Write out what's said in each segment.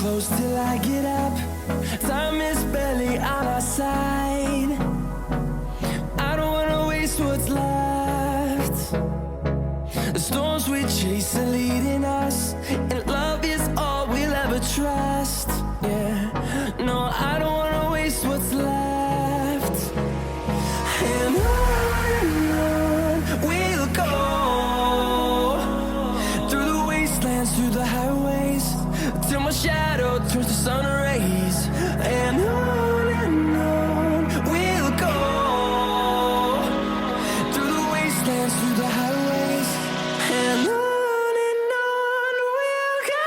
close till I get up. Time is barely on our side. I don't wanna waste what's left. The storms we chase are leading us, and love is all we'll ever trust. Yeah, no, I don't wanna waste what's left. And on we'll go, through the wastelands, through the highways, till my shadow turns to sun rays. And on we'll go, through the wastelands, through the highways, and on we'll go.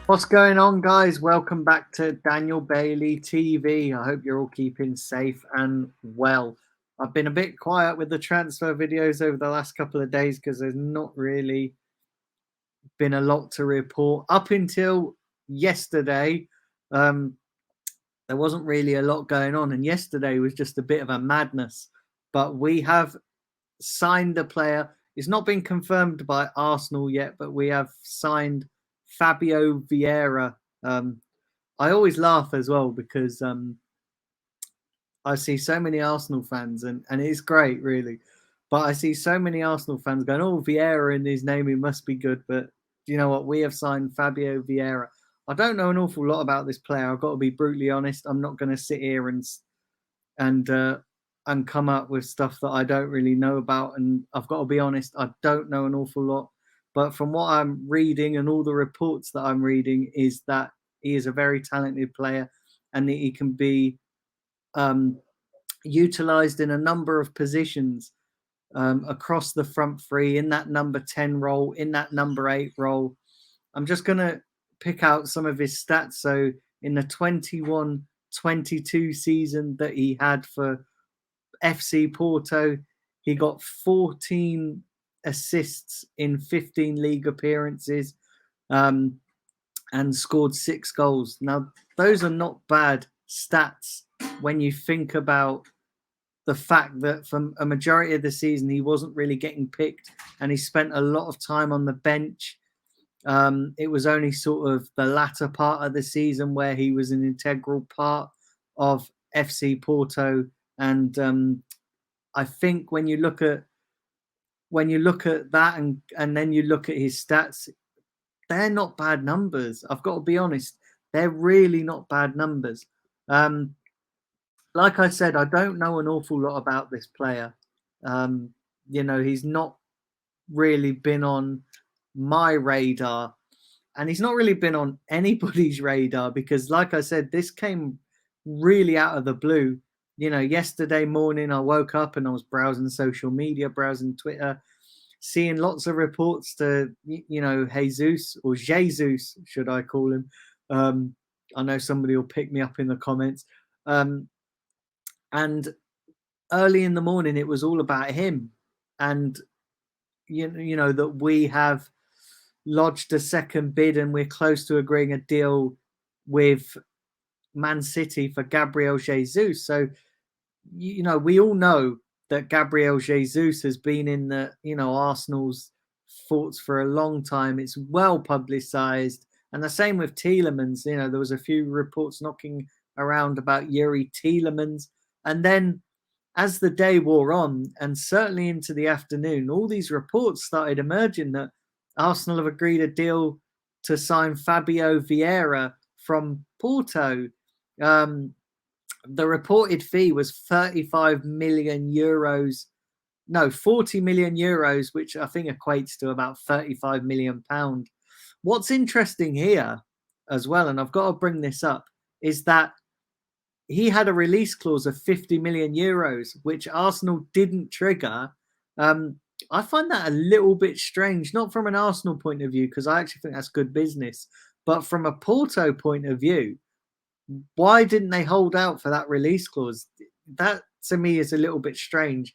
What's going on, guys? Welcome back to Daniel Bailey TV. I hope you're all keeping safe and well. I've been a bit quiet with the transfer videos over the last couple of days because there's not really been a lot to report. Up until yesterday, there wasn't really a lot going on, and yesterday was just a bit of a madness. But we have signed a player. It's not been confirmed by Arsenal yet, but we have signed Fabio Vieira. I always laugh as well because I see so many Arsenal fans, and it's great, really. But I see so many Arsenal fans going, "Oh, Vieira in his name, he must be good." But you know what? We have signed Fabio Vieira. I don't know an awful lot about this player. I've got to be brutally honest. I'm not going to sit here and come up with stuff that I don't really know about. And I've got to be honest, I don't know an awful lot. But from what I'm reading and all the reports that I'm reading is that he is a very talented player and that he can be utilized in a number of positions across the front three, in that number 10 role, in that number 8 role. I'm just going to pick out some of his stats. So in the 21-22 season that he had for FC Porto, he got 14 assists in 15 league appearances and scored 6 goals. Now, those are not bad stats when you think about the fact that for a majority of the season, he wasn't really getting picked and he spent a lot of time on the bench. It was only sort of the latter part of the season where he was an integral part of FC Porto. And I think when you look at that and then you look at his stats, they're not bad numbers. I've got to be honest. They're really not bad numbers. Like I said, I don't know an awful lot about this player. He's not really been on my radar, and he's not really been on anybody's radar because, like I said, this came really out of the blue. Yesterday morning I woke up and I was browsing social media, browsing Twitter, seeing lots of reports to, Jesus, or Jesus, should I call him? I know somebody will pick me up in the comments. And early in the morning, it was all about him. And, that we have lodged a second bid and we're close to agreeing a deal with Man City for Gabriel Jesus. So, we all know that Gabriel Jesus has been in the, Arsenal's thoughts for a long time. It's well publicised. And the same with Tielemans. There was a few reports knocking around about Yuri Tielemans. And then as the day wore on, and certainly into the afternoon, all these reports started emerging that Arsenal have agreed a deal to sign Fabio Vieira from Porto. The reported fee was 35 million euros. No, 40 million euros, which I think equates to about 35 million pound. What's interesting here as well, and I've got to bring this up, is that he had a release clause of 50 million euros, which Arsenal didn't trigger. I find that a little bit strange, not from an Arsenal point of view, because I actually think that's good business, but from a Porto point of view, why didn't they hold out for that release clause? That, to me, is a little bit strange.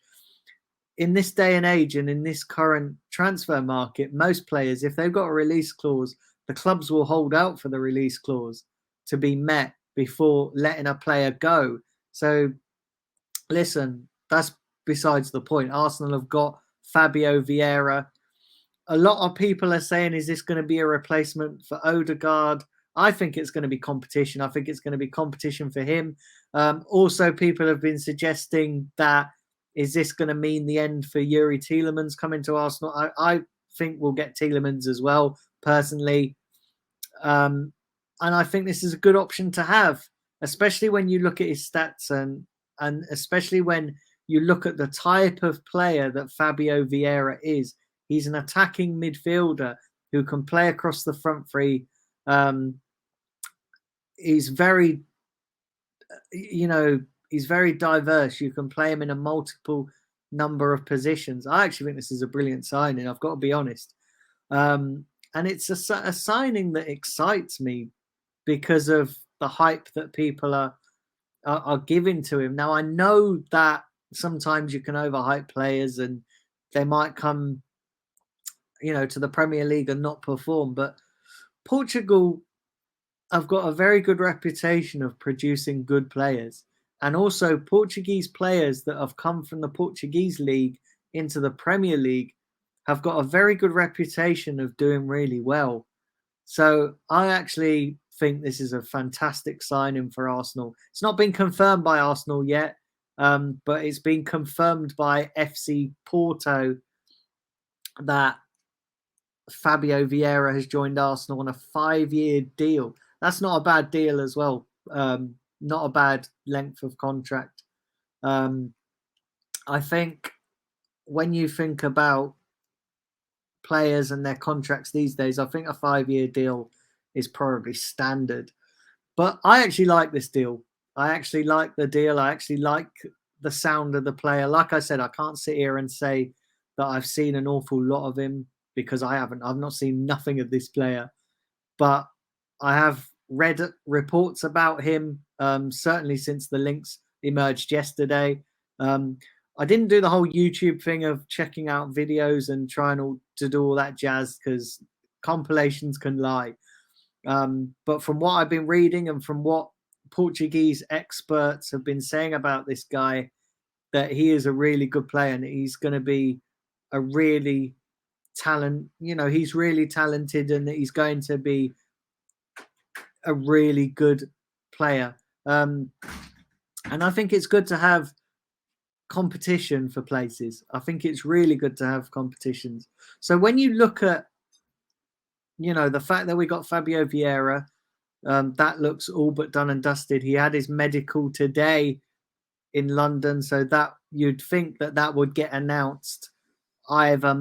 In this day and age and in this current transfer market, most players, if they've got a release clause, the clubs will hold out for the release clause to be met before letting a player go. So, listen, that's besides the point. Arsenal have got Fabio Vieira. A lot of people are saying, is this going to be a replacement for Odegaard? I think it's going to be competition. I think it's going to be competition for him. Also, people have been suggesting that, is this going to mean the end for Yuri Tielemans coming to Arsenal? I think we'll get Tielemans as well, personally. And I think this is a good option to have, especially when you look at his stats and especially when you look at the type of player that Fabio Vieira is. He's an attacking midfielder who can play across the front three. He's very, he's very diverse. You can play him in a multiple number of positions. I actually think this is a brilliant signing. I've got to be honest. And it's a signing that excites me because of the hype that people are giving to him. Now, I know that sometimes you can overhype players and they might come, to the Premier League and not perform. But Portugal have got a very good reputation of producing good players. And also Portuguese players that have come from the Portuguese league into the Premier League have got a very good reputation of doing really well. So I actually think this is a fantastic signing for Arsenal. It's not been confirmed by Arsenal yet, but it's been confirmed by FC Porto that Fabio Vieira has joined Arsenal on a 5-year deal. That's not a bad deal as well. Not a bad length of contract. I think when you think about players and their contracts these days, I think a 5-year deal is probably standard. But I actually like this deal. I actually like the deal. I actually like the sound of the player. Like I said, I can't sit here and say that I've seen an awful lot of him because I haven't. I've not seen nothing of this player. But I have read reports about him, certainly since the links emerged yesterday. I didn't do the whole YouTube thing of checking out videos and trying to do all that jazz because compilations can lie. But from what I've been reading and from what Portuguese experts have been saying about this guy, that he is a really good player and he's going to be a really he's really talented and that he's going to be a really good player. And I think it's good to have competition for places. I think it's really good to have competitions. So when you look at, the fact that we got Fabio Vieira, that looks all but done and dusted. He had his medical today in London, so that you'd think that would get announced either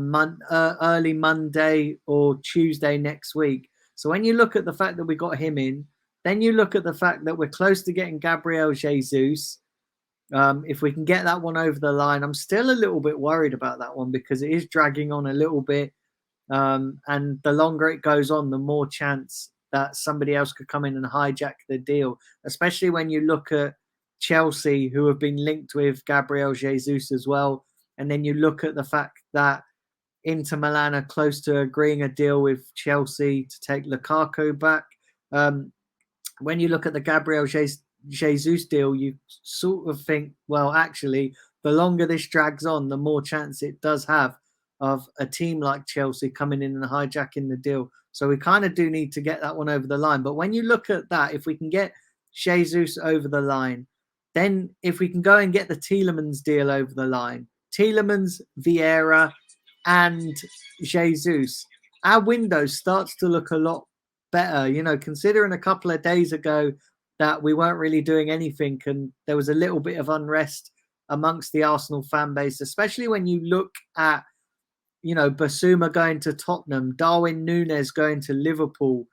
early Monday or Tuesday next week. So when you look at the fact that we got him in, then you look at the fact that we're close to getting Gabriel Jesus. If we can get that one over the line, I'm still a little bit worried about that one because it is dragging on a little bit. And the longer it goes on, the more chance that somebody else could come in and hijack the deal, especially when you look at Chelsea, who have been linked with Gabriel Jesus as well. And then you look at the fact that Inter Milan are close to agreeing a deal with Chelsea to take Lukaku back. When you look at the Gabriel Jesus deal, you sort of think, well, actually, the longer this drags on, the more chance it does have of a team like Chelsea coming in and hijacking the deal. So we kind of do need to get that one over the line. But when you look at that, if we can get Jesus over the line, then if we can go and get the Tielemans deal over the line, Tielemans, Vieira, and Jesus, our window starts to look a lot better. Considering a couple of days ago that we weren't really doing anything and there was a little bit of unrest amongst the Arsenal fan base, especially when you look at, Basuma going to Tottenham, Darwin Núñez going to Liverpool,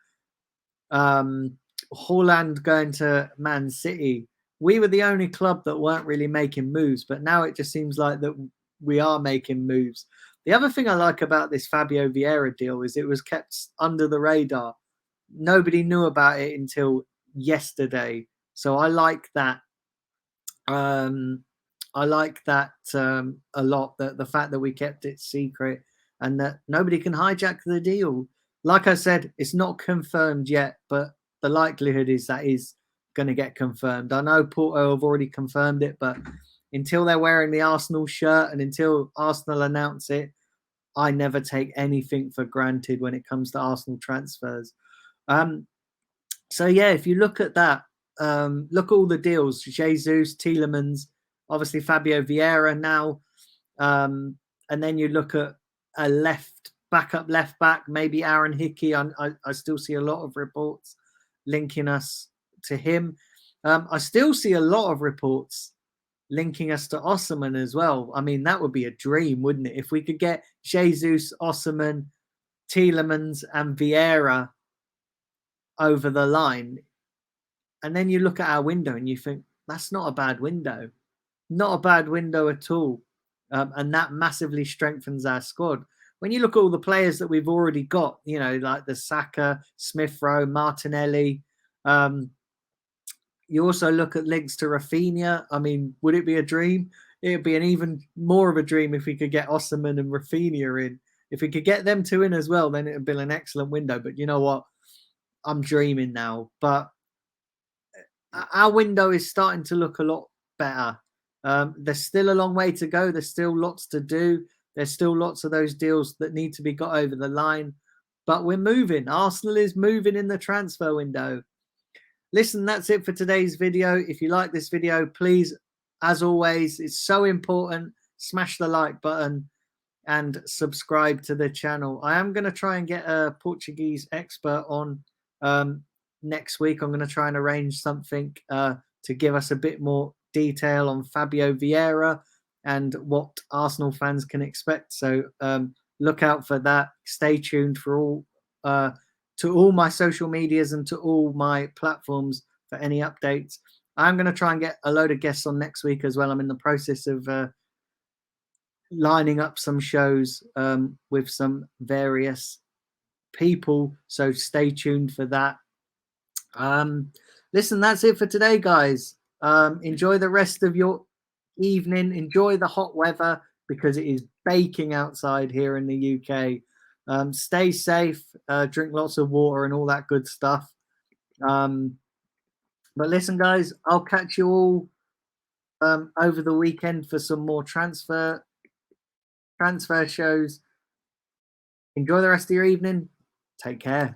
Haaland going to Man City. We were the only club that weren't really making moves, but now it just seems like that we are making moves. The other thing I like about this Fabio Vieira deal is it was kept under the radar. Nobody knew about it until yesterday. So I like that. I like that a lot, that the fact that we kept it secret and that nobody can hijack the deal. Like I said, it's not confirmed yet, but the likelihood is that is going to get confirmed. I know Porto have already confirmed it, but until they're wearing the Arsenal shirt and until Arsenal announce it, I never take anything for granted when it comes to Arsenal transfers. So yeah, if you look at that, look at all the deals: Jesus, Tielemans, obviously Fabio Vieira now, and then you look at a backup left back, maybe Aaron Hickey. I still see a lot of reports linking us to him. I still see a lot of reports linking us to Osimhen as well. I mean, that would be a dream, wouldn't it? If we could get Jesus, Osimhen, Tielemans, and Vieira over the line, and then you look at our window and you think that's not a bad window, not a bad window at all, and that massively strengthens our squad. When you look at all the players that we've already got, you know, like the Saka, Smith Rowe, Martinelli. You also look at links to Rafinha. I mean, would it be a dream? It'd be an even more of a dream if we could get Osimhen and Rafinha in. If we could get them two in as well, then it would be an excellent window. But you know what? I'm dreaming now. But our window is starting to look a lot better. There's still a long way to go. There's still lots to do. There's still lots of those deals that need to be got over the line. But we're moving. Arsenal is moving in the transfer window. Listen, that's it for today's video. If you like this video, please, as always, it's so important, smash the like button and subscribe to the channel. I am going to try and get a Portuguese expert on next week. I'm going to try and arrange something to give us a bit more detail on Fabio Vieira and what Arsenal fans can expect. So look out for that. Stay tuned for all to all my social medias and to all my platforms for any updates. I'm going to try and get a load of guests on next week as well. I'm in the process of lining up some shows with some various people. So stay tuned for that. Listen, that's it for today, guys. Enjoy the rest of your evening. Enjoy the hot weather because it is baking outside here in the UK. Stay safe, drink lots of water and all that good stuff. But listen, guys, I'll catch you all over the weekend for some more transfer shows. Enjoy the rest of your evening. Take care.